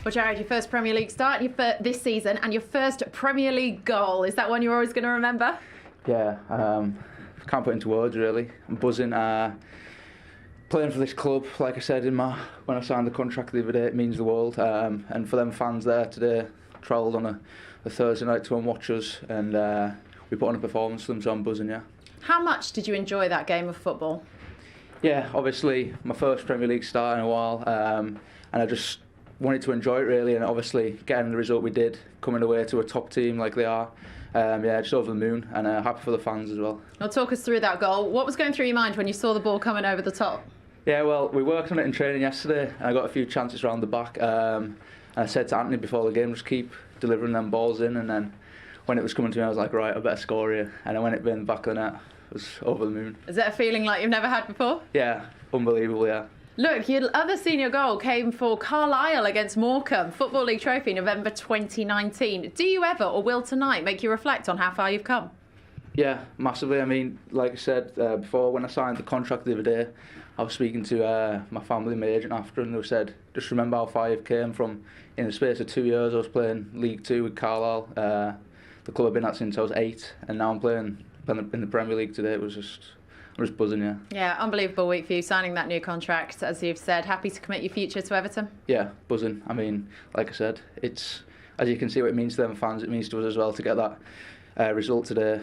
Well, Jared, your first Premier League start this season and your first Premier League goal. Is that one you're always going to remember? Yeah, can't put into words really. I'm buzzing. Playing for this club, like I said when I signed the contract the other day, it means the world. And for them fans there today, travelled on a Thursday night to come and watch us, and we put on a performance for them, so I'm buzzing, yeah. How much did you enjoy that game of football? Yeah, obviously my first Premier League start in a while, and I just wanted to enjoy it really, and obviously getting the result we did, coming away to a top team like they are, just over the moon, and happy for the fans as well. Well, talk us through that goal. What was going through your mind when you saw the ball coming over the top? Yeah, well, we worked on it in training yesterday, and I got a few chances around the back, and I said to Anthony before the game, just keep delivering them balls in, and then when it was coming to me I was like, right, I better score here, and when it been back of the net, it was over the moon. Is that a feeling like you've never had before? Yeah, unbelievable, yeah. Look, your other senior goal came for Carlisle against Morecambe, Football League Trophy, November 2019. Do you ever, or will tonight, make you reflect on how far you've come? Yeah, massively. I mean, like I said before, when I signed the contract the other day, I was speaking to my family and my agent after, and they said, just remember how far you've came from. In the space of 2 years, I was playing League 2 with Carlisle. The club I've been at since I was 8, and now I'm playing in the Premier League today. I'm just buzzing, yeah. Yeah, unbelievable week for you, signing that new contract, as you've said. Happy to commit your future to Everton? Yeah, buzzing. I mean, like I said, it's, as you can see what it means to them fans, it means to us as well to get that result today.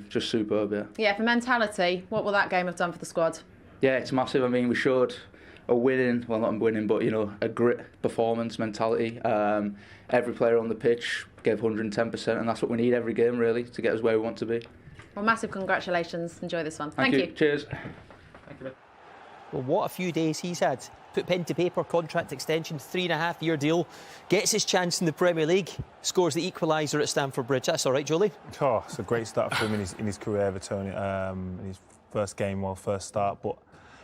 Just superb, yeah. Yeah, for mentality, what will that game have done for the squad? Yeah, it's massive. I mean, we showed a winning, well, not winning, but, a grit performance mentality. Every player on the pitch gave 110%, and that's what we need every game, really, to get us where we want to be. Well, massive congratulations. Enjoy this one. Thank you. Cheers. Thank you. Well, what a few days he's had. Put pen to paper, contract extension, 3.5-year deal. Gets his chance in the Premier League. Scores the equaliser at Stamford Bridge. That's all right, Jolie? Oh, it's a great start for him in his career, Everton. In his first game, first start. But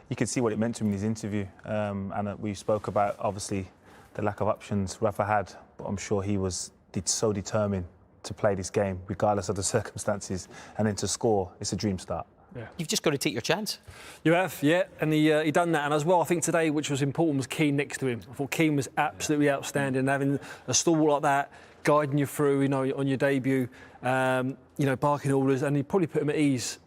you could see what it meant to him in his interview. And we spoke about, obviously, the lack of options Rafa had. But I'm sure he was so determined to play this game, regardless of the circumstances, and then to score. It's a dream start. Yeah. You've just got to take your chance. You have, yeah, and he done that. And as well, I think today, which was important, was Keane next to him. I thought Keane was absolutely outstanding, having a stalwart like that, guiding you through, on your debut, barking orders, and he probably put him at ease,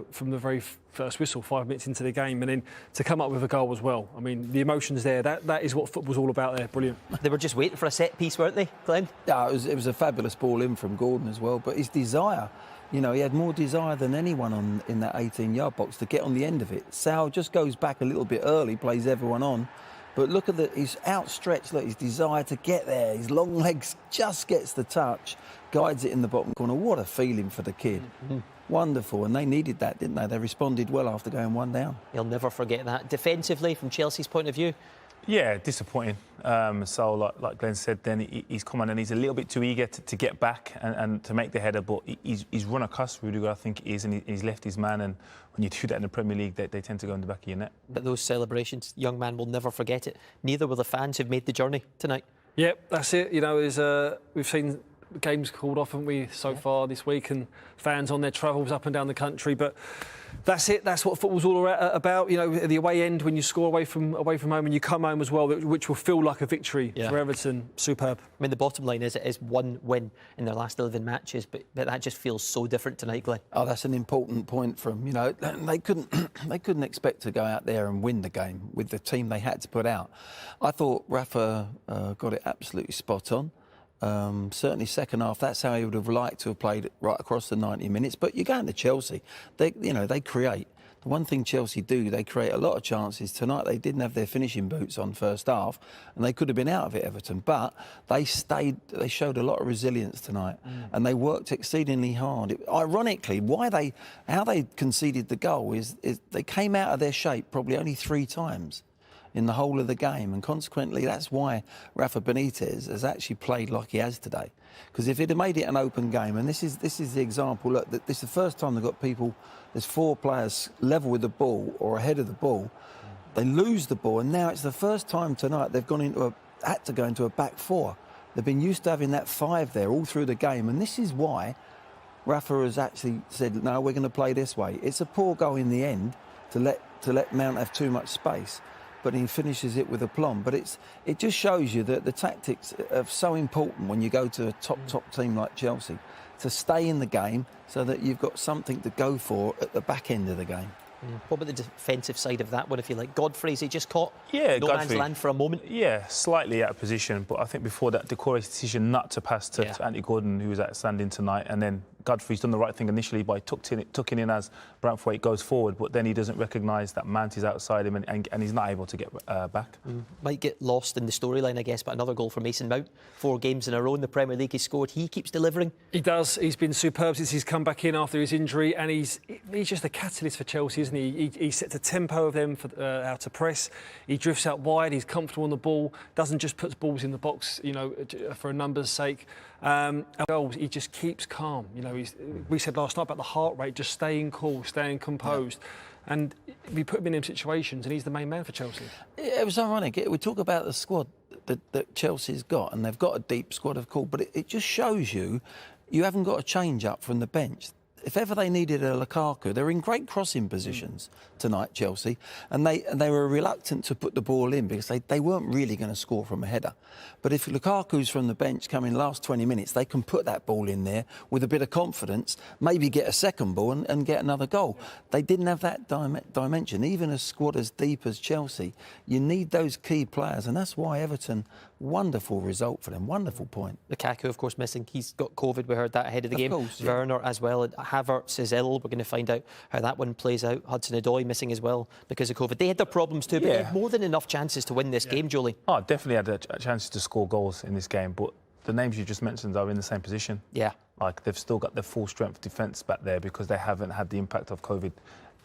from the very first whistle, 5 minutes into the game, and then to come up with a goal as well. I mean, the emotions there, that is what football's all about there. Brilliant. They were just waiting for a set piece, weren't they, Glenn? Yeah, it was a fabulous ball in from Gordon as well, but his desire, he had more desire than anyone in that 18-yard box to get on the end of it. Saul just goes back a little bit early, plays everyone on, but look at his outstretched, his desire to get there, his long legs just gets the touch, guides it in the bottom corner. What a feeling for the kid. Mm-hmm. Wonderful, and they needed that, didn't they? They responded well after going 1 down. He'll never forget that. Defensively, from Chelsea's point of view? Yeah, disappointing. So, like Glenn said, then he's come on and he's a little bit too eager to get back and to make the header, but he's run across Rudiger, I think it is, and he's left his man, and when you do that in the Premier League, they tend to go in the back of your net. But those celebrations, young man will never forget it. Neither will the fans who've made the journey tonight. Yep, that's it. We've seen games called off, haven't we, so far this week, and fans on their travels up and down the country, but that's it. That's what football's all about. The away end, when you score away from home and you come home as well, which will feel like a victory for Everton. Superb. I mean, the bottom line is it is 1 win in their last 11 matches, but that just feels so different tonight, Glenn. Oh, that's an important point from they couldn't expect to go out there and win the game with the team they had to put out. I thought Rafa got it absolutely spot on. Certainly second half, that's how he would have liked to have played right across the 90 minutes. But you're going to Chelsea, they create. The one thing Chelsea do, they create a lot of chances. Tonight they didn't have their finishing boots on first half, and they could have been out of it, Everton. But they showed a lot of resilience tonight, and they worked exceedingly hard. Ironically, how they conceded the goal is they came out of their shape probably only 3 times in the whole of the game, and consequently that's why Rafa Benitez has actually played like he has today. Because if he'd have made it an open game, and this is the example, look, this is the first time they've got people, there's 4 players level with the ball or ahead of the ball, they lose the ball, and now it's the first time tonight they've had to go into a back 4. They've been used to having that 5 there all through the game, and this is why Rafa has actually said, no, we're going to play this way. It's a poor goal in the end to let Mount have too much space. but he finishes it with aplomb. But it just shows you that the tactics are so important when you go to a top team like Chelsea, to stay in the game so that you've got something to go for at the back end of the game. What about the defensive side of that one, if you like? Godfrey's he just caught Yeah, no man's land for a moment? Yeah, slightly out of position, but I think before that, Decore's decision not to pass to Andy Gordon, who was outstanding tonight, and then Godfrey's done the right thing initially by tucking in as Brantwaite goes forward, but then he doesn't recognise that Mount is outside him and he's not able to get back. Might get lost in the storyline, I guess, but another goal for Mason Mount. 4 games in a row in the Premier League he's scored. He keeps delivering. He does. He's been superb since he's come back in after his injury, and he's just a catalyst for Chelsea, isn't he? He sets a tempo of them for out to press. He drifts out wide. He's comfortable on the ball. Doesn't just put balls in the box, for a numbers' sake. Goals. He just keeps calm. We said last night about the heart rate, just staying cool, staying composed. Yeah. And we put him in them situations, and he's the main man for Chelsea. It was ironic. We talk about the squad that Chelsea's got, and they've got a deep squad, of course, but it just shows you haven't got a change up from the bench. If ever they needed a Lukaku, they're in great crossing positions tonight, Chelsea, and they were reluctant to put the ball in because they weren't really going to score from a header. But if Lukaku's from the bench coming last 20 minutes, they can put that ball in there with a bit of confidence, maybe get a second ball and get another goal. They didn't have that dimension. Even a squad as deep as Chelsea, you need those key players, and that's why Everton, wonderful result for them, wonderful point. Lukaku, of course, missing. He's got COVID. We heard that ahead of the game. Course, Werner as well. Havertz is ill. We're going to find out how that one plays out. Hudson-Odoi missing as well because of COVID. They had their problems too, but they had more than enough chances to win this game, Jolie. Oh, definitely had a chance to score goals in this game, but the names you just mentioned are in the same position. Yeah. Like, they've still got their full strength defence back there because they haven't had the impact of COVID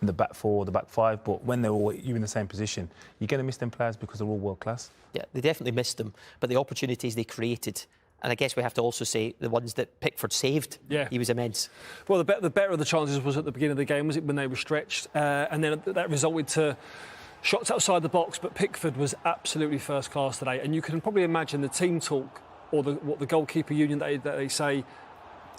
in the back 4 or the back 5, but when they're all in the same position, you're going to miss them players because they're all world class. Yeah, they definitely missed them, but the opportunities they created, and I guess we have to also say the ones that Pickford saved, he was immense. Well, the better of the chances was at the beginning of the game, was it, when they were stretched, and then that resulted to shots outside the box, but Pickford was absolutely first class today, and you can probably imagine the team talk or what the goalkeeper union that they say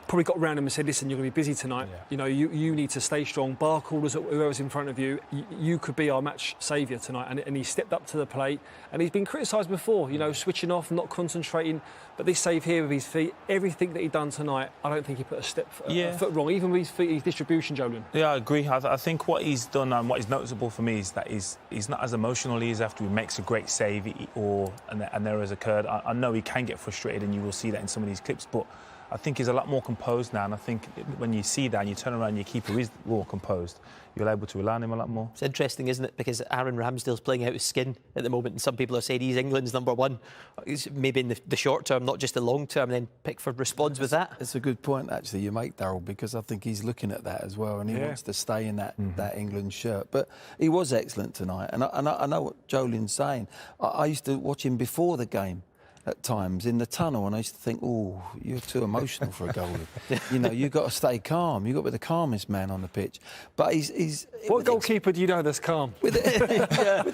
probably got around him and said, listen, you're going to be busy tonight. Yeah. You need to stay strong. Bar callers, whoever's in front of you, you could be our match saviour tonight. And he stepped up to the plate. And he's been criticised before, switching off, not concentrating. But this save here with his feet, everything that he done tonight, I don't think he put a foot wrong, even with his feet, his distribution, Julian. Yeah, I agree. I think what he's done and what is noticeable for me is that he's not as emotional he is after he makes a great save or an error has occurred. I know he can get frustrated, and you will see that in some of these clips, but I think he's a lot more composed now, and I think when you see that and you turn around and your keeper is more composed, you're able to rely on him a lot more. It's interesting, isn't it? Because Aaron Ramsdale's playing out of skin at the moment, and some people are saying he's England's #1. Maybe in the short term, not just the long term, and then Pickford responds with that. It's a good point, actually, you make, Darryl, because I think he's looking at that as well, and he wants to stay in that England shirt. But he was excellent tonight, and I know what Jolin's saying. I used to watch him before the game at times in the tunnel, and I used to think, oh, you're too emotional for a goalie. You've got to stay calm. You've got to be the calmest man on the pitch. But he's what goalkeeper do you know that's calm? With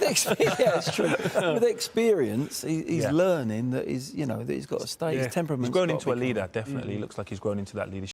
experience, true. With experience, he's learning that he's got to stay. His temperament. He's grown into a leader. Definitely, looks like he's grown into that leadership.